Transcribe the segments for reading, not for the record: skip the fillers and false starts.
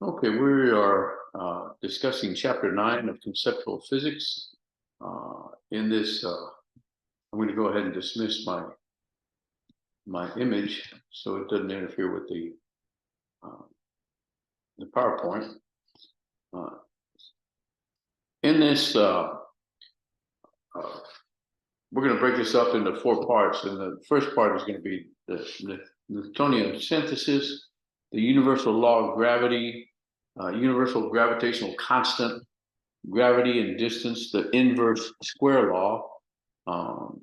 Okay, we are discussing chapter 9 of conceptual physics. In this, I'm going to go ahead and dismiss my image so it doesn't interfere with the PowerPoint. In this, we're going to break this up into 4 parts, and the first part is going to be the Newtonian synthesis, the universal law of gravity, universal gravitational constant, gravity and distance, the inverse square law,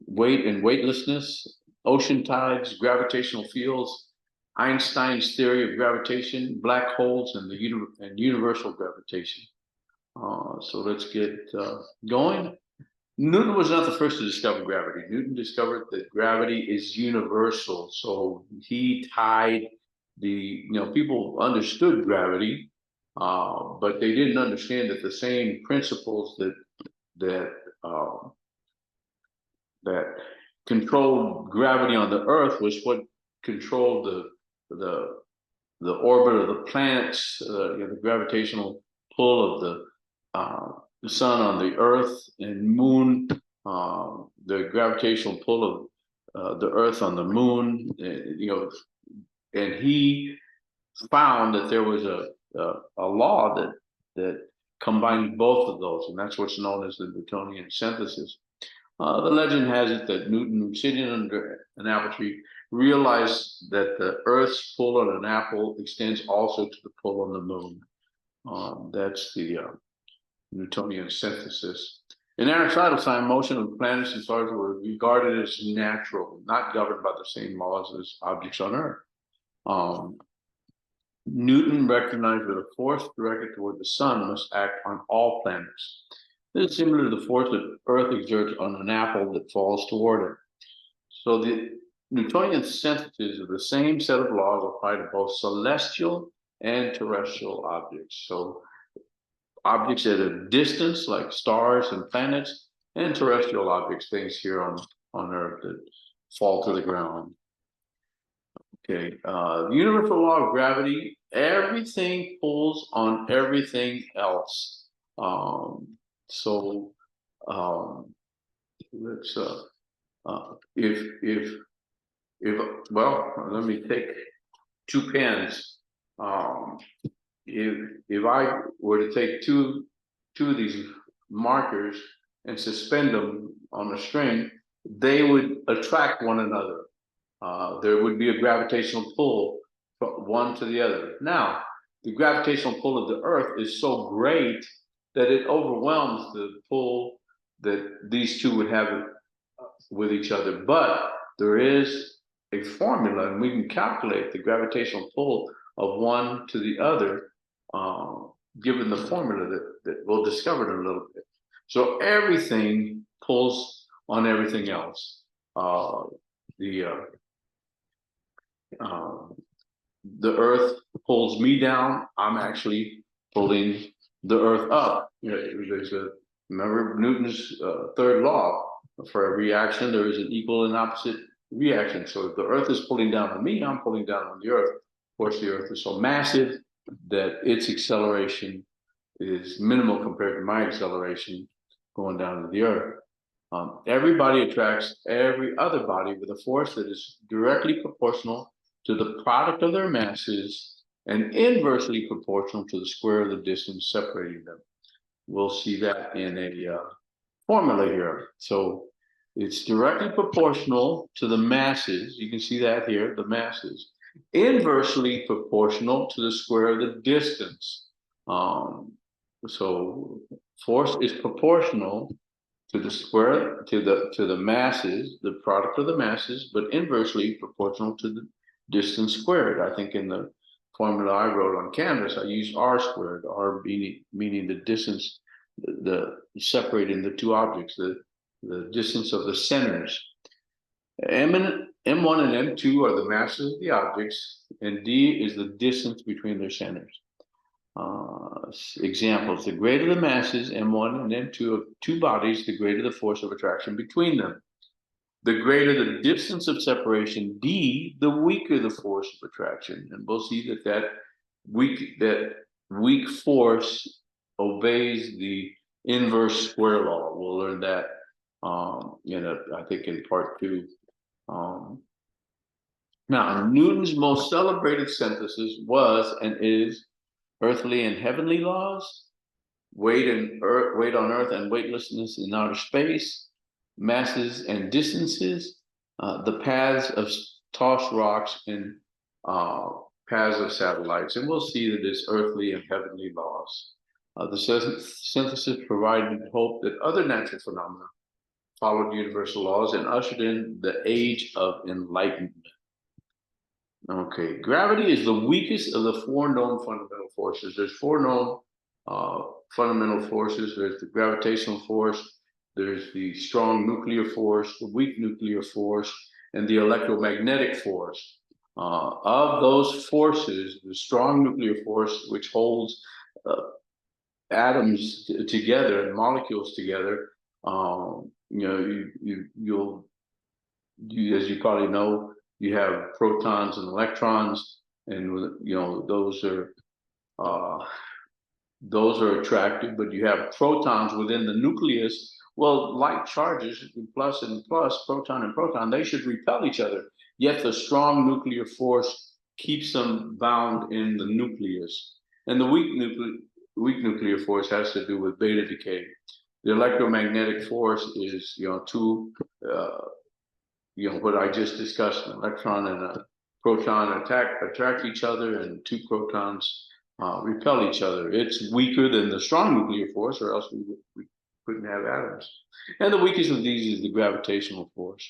weight and weightlessness, ocean tides, gravitational fields, Einstein's theory of gravitation, black holes, and universal gravitation. So let's get going. Newton was not the first to discover gravity. Newton discovered that gravity is universal. So he tied people understood gravity, but they didn't understand that the same principles that uh, that controlled gravity on the Earth was what controlled the orbit of the planets, the gravitational pull of the sun on the Earth and moon, the gravitational pull of the Earth on the moon, and he found that there was a law that combined both of those, and that's what's known as the Newtonian synthesis. The legend has it that Newton, sitting under an apple tree, realized that the Earth's pull on an apple extends also to the pull on the moon. That's the Newtonian synthesis. In Aristotle time, motion of planets and stars were regarded as natural, not governed by the same laws as objects on Earth. Newton recognized that a force directed toward the sun must act on all planets. This is similar to the force that Earth exerts on an apple that falls toward it. So the Newtonian synthesis of the same set of laws apply to both celestial and terrestrial objects. So objects at a distance, like stars and planets, and terrestrial objects, things here on Earth that fall to the ground. Okay, the universal law of gravity, everything pulls on everything else. So let's if well, let me take 2 pens. If I were to take two of these markers and suspend them on a string, they would attract one another. There would be a gravitational pull from one to the other. Now, the gravitational pull of the Earth is so great that it overwhelms the pull that these two would have with each other. But there is a formula, and we can calculate the gravitational pull of one to the other, given the formula that we'll discover in a little bit. So everything pulls on everything else. The Earth pulls me down. I'm actually pulling the Earth up. Remember Newton's third law. For every action, there is an equal and opposite reaction. So if the Earth is pulling down on me, I'm pulling down on the Earth. Of course, the Earth is so massive that its acceleration is minimal compared to my acceleration going down to the Earth. Everybody attracts every other body with a force that is directly proportional to the product of their masses and inversely proportional to the square of the distance separating them. We'll see that in a formula here. So it's directly proportional to the masses. You can see that here, the masses. Inversely proportional to the square of the distance. So force is proportional to the square, to the masses, the product of the masses, but inversely proportional to the distance squared. I think in the formula I wrote on canvas, I used r squared, r meaning the distance, the separating the two objects, the distance of the centers. M1 and M2 are the masses of the objects, and D is the distance between their centers. Examples: the greater the masses, M1 and M2 of two bodies, the greater the force of attraction between them. The greater the distance of separation, D, the weaker the force of attraction. And we'll see that weak force obeys the inverse square law. We'll learn that I think in part 2. Now, Newton's most celebrated synthesis was and is earthly and heavenly laws, weight on Earth and weightlessness in outer space, masses and distances, the paths of tossed rocks, and paths of satellites. And we'll see that it's earthly and heavenly laws. The synthesis provided hope that other natural phenomena followed universal laws and ushered in the age of enlightenment. Okay, gravity is the weakest of the 4 known fundamental forces. There's 4 known fundamental forces. There's the gravitational force, there's the strong nuclear force, the weak nuclear force, and the electromagnetic force. Of those forces, the strong nuclear force, which holds atoms together and molecules together, you'll as you probably know, you have protons and electrons, and those are attractive, but you have protons within the nucleus. Well, like charges, plus and plus, proton and proton, they should repel each other. Yet the strong nuclear force keeps them bound in the nucleus. And the weak nuclear force has to do with beta decay. The electromagnetic force is, what I just discussed, an electron and a proton attract each other, and 2 protons repel each other. It's weaker than the strong nuclear force, or else we couldn't have atoms. And the weakest of these is the gravitational force.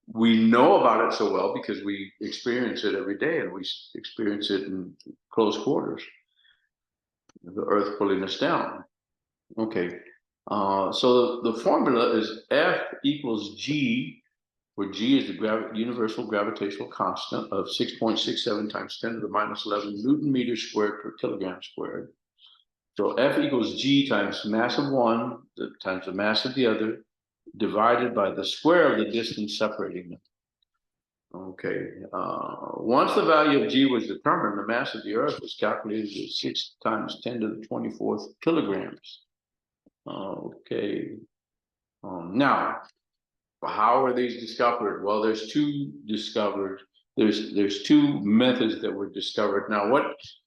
We know about it so well because we experience it every day, and we experience it in close quarters. The Earth pulling us down. Okay, so the formula is F equals G, where G is the universal gravitational constant of 6.67 times 10 to the minus 11 Newton meters squared per kilogram squared. So F equals G times mass of one times the mass of the other, divided by the square of the distance separating them. Okay, once the value of G was determined, the mass of the Earth was calculated as 6 times 10 to the 24th kilograms. Okay, now, how are these discovered? Well, there's 2 discovered. There's 2 methods that were discovered. Now,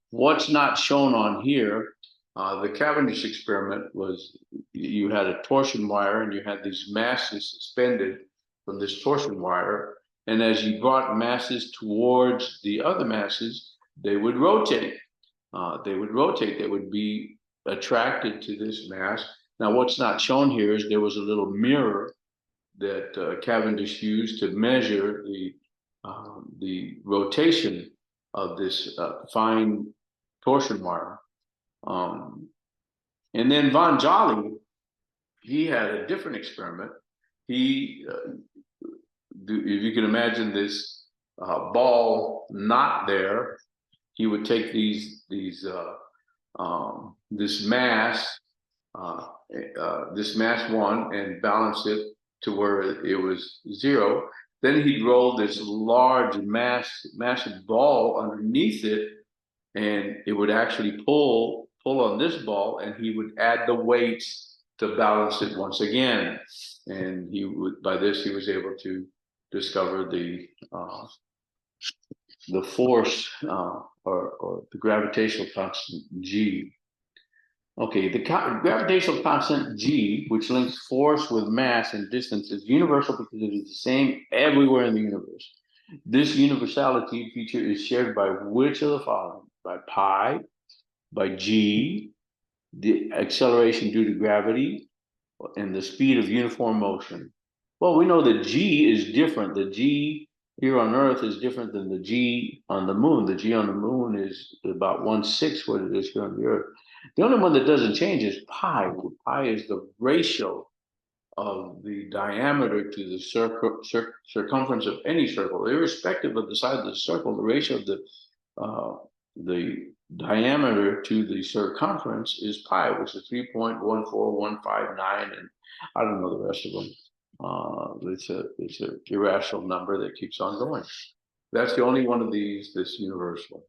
what's not shown on here? The Cavendish experiment was, you had a torsion wire and you had these masses suspended from this torsion wire, and as you brought masses towards the other masses, they would rotate. They would be attracted to this mass. Now, what's not shown here is there was a little mirror that Cavendish used to measure the rotation of this fine torsion wire. And then Von Jolly, he had a different experiment. If you can imagine this ball not there, he would take this mass 1, and balance it to where it was 0. Then he'd roll this large massive ball underneath it, and it would actually pull on this ball, and he would add the weights to balance it once again. And by this he was able to discover the force or the gravitational constant G. Okay, the gravitational constant G, which links force with mass and distance, is universal because it is the same everywhere in the universe. This universality feature is shared by which of the following? By pi, by G, the acceleration due to gravity, and the speed of uniform motion. Well, we know that G is different. The G here on Earth is different than the G on the moon. The G on the moon is about 1/6 what it is here on the Earth. The only one that doesn't change is pi. Pi is the ratio of the diameter to the circumference of any circle, irrespective of the size of the circle. The ratio of the diameter to the circumference is pi, which is 3.14159, and I don't know the rest of them. It's an irrational number that keeps on going. That's the only one of these that's universal.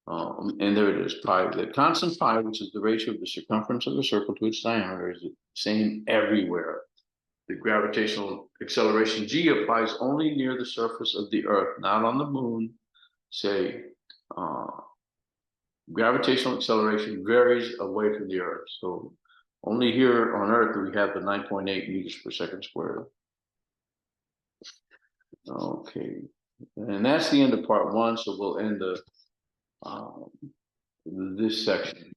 And there it is, pi. The constant pi, which is the ratio of the circumference of the circle to its diameter, is the same everywhere. The gravitational acceleration g applies only near the surface of the Earth, not on the moon. Say, gravitational acceleration varies away from the Earth. So only here on Earth do we have the 9.8 meters per second squared. Okay, and that's the end of part one. So we'll end this section.